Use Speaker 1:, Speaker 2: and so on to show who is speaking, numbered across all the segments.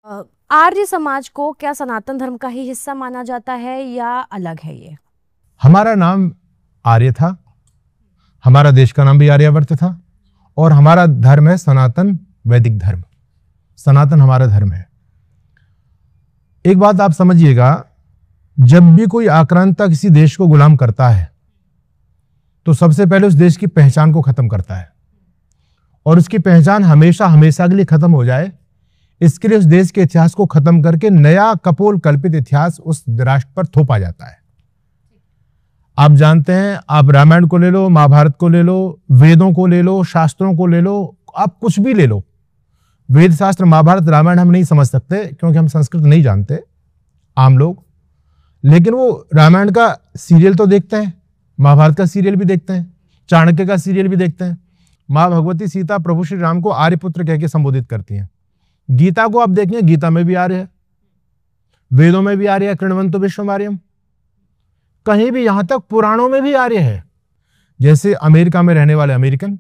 Speaker 1: आर्य समाज को क्या सनातन धर्म का ही हिस्सा माना जाता है या अलग है ये?
Speaker 2: हमारा नाम आर्य था, हमारा देश का नाम भी आर्यावर्त था और हमारा धर्म है सनातन वैदिक धर्म। सनातन हमारा धर्म है। एक बात आप समझिएगा, जब भी कोई आक्रांता किसी देश को गुलाम करता है तो सबसे पहले उस देश की पहचान को खत्म करता है और उसकी पहचान हमेशा हमेशा के लिए खत्म हो जाए, इसके लिए उस देश के इतिहास को खत्म करके नया कपोल कल्पित इतिहास उस राष्ट्र पर थोपा जाता है। आप जानते हैं, आप रामायण को ले लो, महाभारत को ले लो, वेदों को ले लो, शास्त्रों को ले लो, आप कुछ भी ले लो। वेद शास्त्र, महाभारत, रामायण हम नहीं समझ सकते क्योंकि हम संस्कृत नहीं जानते आम लोग, लेकिन वो रामायण का सीरियल तो देखते हैं, महाभारत का सीरियल भी देखते हैं, चाणक्य का सीरियल भी देखते हैं। माँ भगवती सीता प्रभु श्री राम को आर्यपुत्र कह के संबोधित करती हैं। गीता को आप देखेंगे, गीता में भी आर्य है, वेदों में भी आर्य है, कृण्वन्तु विश्वम आर्यम, कहीं भी, यहां तक पुराणों में भी आर्य है। जैसे अमेरिका में रहने वाले अमेरिकन,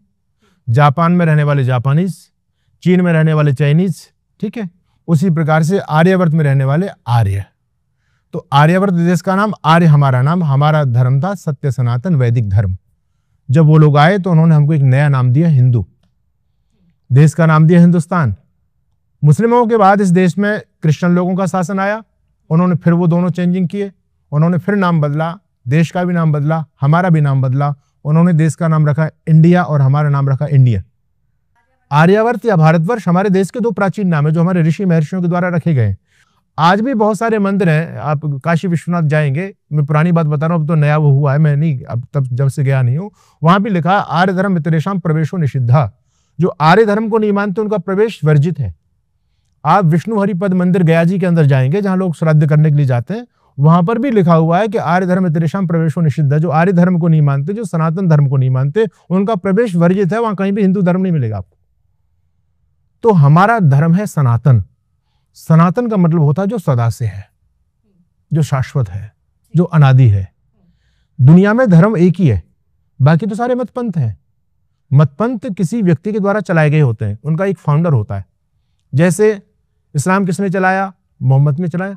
Speaker 2: जापान में रहने वाले जापानीज, चीन में रहने वाले चाइनीज, ठीक है, उसी प्रकार से आर्यावर्त में रहने वाले आर्य। तो आर्यावर्त देश का नाम, आर्य हमारा नाम, हमारा धर्म था सत्य सनातन वैदिक धर्म। जब वो लोग आए तो उन्होंने हमको एक नया नाम दिया, हिंदू। देश का नाम दिया हिंदुस्तान। मुस्लिमों के बाद इस देश में क्रिश्चियन लोगों का शासन आया, उन्होंने फिर वो दोनों चेंजिंग किए, उन्होंने फिर नाम बदला, देश का भी नाम बदला, हमारा भी नाम बदला। उन्होंने देश का नाम रखा इंडिया और हमारा नाम रखा इंडिया। आर्यावर्त या भारतवर्ष हमारे देश के दो प्राचीन नाम है जो हमारे ऋषि महर्षियों के द्वारा रखे गए। आज भी बहुत सारे मंदिर हैं, आप काशी विश्वनाथ जाएंगे, मैं पुरानी बात बता रहा हूँ, अब तो नया वो हुआ है, मैं नहीं, अब तब जब से गया नहीं हूँ, वहां भी लिखा आर्य धर्म इतरेषां प्रवेशो निषिद्धा। जो आर्य धर्म को नहीं मानते उनका प्रवेश वर्जित है। आप विष्णु हरिपद मंदिर गया जी के अंदर जाएंगे, जहां लोग श्राद्ध करने के लिए जाते हैं, वहां पर भी लिखा हुआ है कि आर्य धर्म इतरेषां प्रवेशो निषिद्ध। जो आर्य धर्म को नहीं मानते, जो सनातन धर्म को नहीं मानते, उनका प्रवेश वर्जित है। वहां कहीं भी हिंदू धर्म नहीं मिलेगा आपको। तो हमारा धर्म है सनातन। सनातन का मतलब होता है जो सदा से है, जो शाश्वत है, जो अनादि है। दुनिया में धर्म एक ही है, बाकी तो सारे मतपंथ हैं। मतपंथ किसी व्यक्ति के द्वारा चलाए गए होते हैं, उनका एक फाउंडर होता है। जैसे इस्लाम किसने चलाया? मोहम्मद ने चलाया।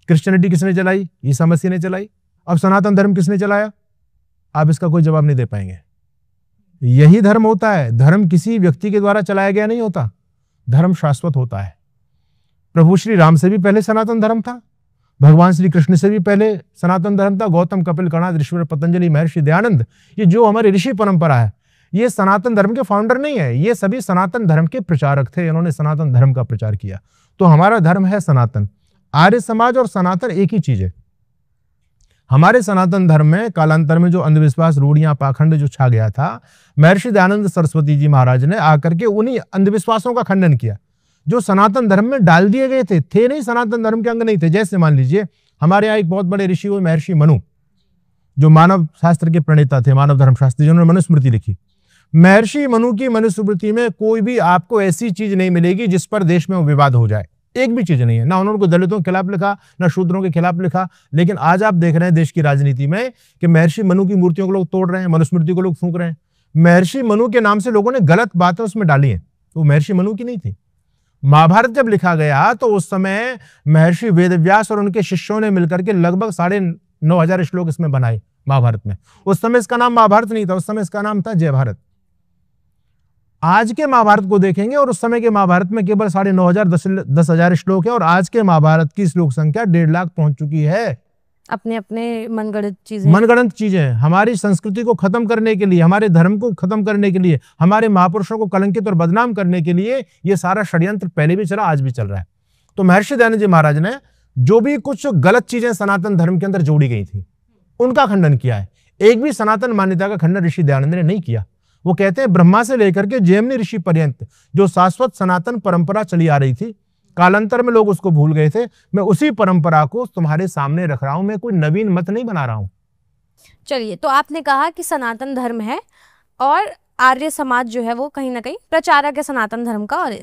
Speaker 2: क्रिश्चियनिटी किसने चलाई? ईसा मसीह ने चलाई। अब सनातन धर्म किसने चलाया? आप इसका कोई जवाब नहीं दे पाएंगे। यही धर्म होता है। धर्म किसी व्यक्ति के द्वारा चलाया गया नहीं होता, धर्म शाश्वत होता है। प्रभु श्री राम से भी पहले सनातन धर्म था, भगवान श्री कृष्ण से भी पहले सनातन धर्म था। गौतम, कपिल, कणाद, ऋषिवर, पतंजलि, महर्षि दयानंद, ये जो हमारी ऋषि परंपरा है, ये सनातन धर्म के फाउंडर नहीं है, ये सभी सनातन धर्म के प्रचारक थे। इन्होंने सनातन धर्म का प्रचार किया। तो हमारा धर्म है सनातन। आर्य समाज और सनातन एक ही चीज है। हमारे सनातन धर्म में कालांतर में जो अंधविश्वास, रूढ़ियां, पाखंड जो छा गया था, महर्षि दयानंद सरस्वती जी महाराज ने आकर के उन्हीं अंधविश्वासों का खंडन किया जो सनातन धर्म में डाल दिए गए थे नहीं, सनातन धर्म के अंग नहीं थे। जैसे मान लीजिए, हमारे यहाँ एक बहुत बड़े ऋषि हुए महर्षि मनु, जो मानव शास्त्र के प्रणेता थे, मानव धर्म शास्त्री, जिन्होंने मनुस्मृति लिखी। महर्षि मनु की मनुस्मृति में कोई भी आपको ऐसी चीज नहीं मिलेगी जिस पर देश में विवाद हो जाए। एक भी चीज नहीं है। ना उन्होंने दलितों के खिलाफ लिखा, ना शूद्रों के खिलाफ लिखा। लेकिन आज आप देख रहे हैं देश की राजनीति में कि महर्षि मनु की मूर्तियों को लोग तोड़ रहे हैं, मनुस्मृति को लोग फूंक रहे हैं। महर्षि मनु के नाम से लोगों ने गलत बातें उसमें डाली हैं, तो महर्षि मनु की नहीं थी। महाभारत जब लिखा गया तो उस समय महर्षि वेदव्यास और उनके शिष्यों ने मिलकर के लगभग 9,500 श्लोक इसमें बनाए महाभारत में। उस समय इसका नाम महाभारत नहीं था, उस समय इसका नाम था जय भारत। आज के महाभारत को देखेंगे और उस समय के महाभारत में केवल 9,500 10,000 श्लोक है और आज के महाभारत की श्लोक संख्या 1.5 लाख पहुंच चुकी है।
Speaker 1: अपने अपने मनगढ़ंत चीजें हमारी संस्कृति को खत्म करने के लिए, हमारे धर्म को खत्म करने के लिए, हमारे महापुरुषों को कलंकित और बदनाम करने के लिए ये सारा षड्यंत्र पहले भी चला, आज भी चल रहा है। तो महर्षि दयानंद जी महाराज ने जो भी कुछ गलत चीजें सनातन धर्म के अंदर जोड़ी गई थी, उनका खंडन किया है। एक भी सनातन मान्यता का खंडन ऋषि दयानंद ने नहीं किया। वो कहते हैं ब्रह्मा से लेकर के जैमिनी ऋषि पर्यंत जो शाश्वत सनातन परंपरा चली आ रही थी, कालांतर में लोग उसको भूल गए थे। मैं उसी परंपरा को तुम्हारे सामने रख रहा हूं, मैं कोई नवीन मत नहीं बना रहा हूं। चलिए, तो आपने कहा कि सनातन धर्म है और आर्य समाज जो है वो कहीं ना कहीं प्रचारक है सनातन धर्म का। और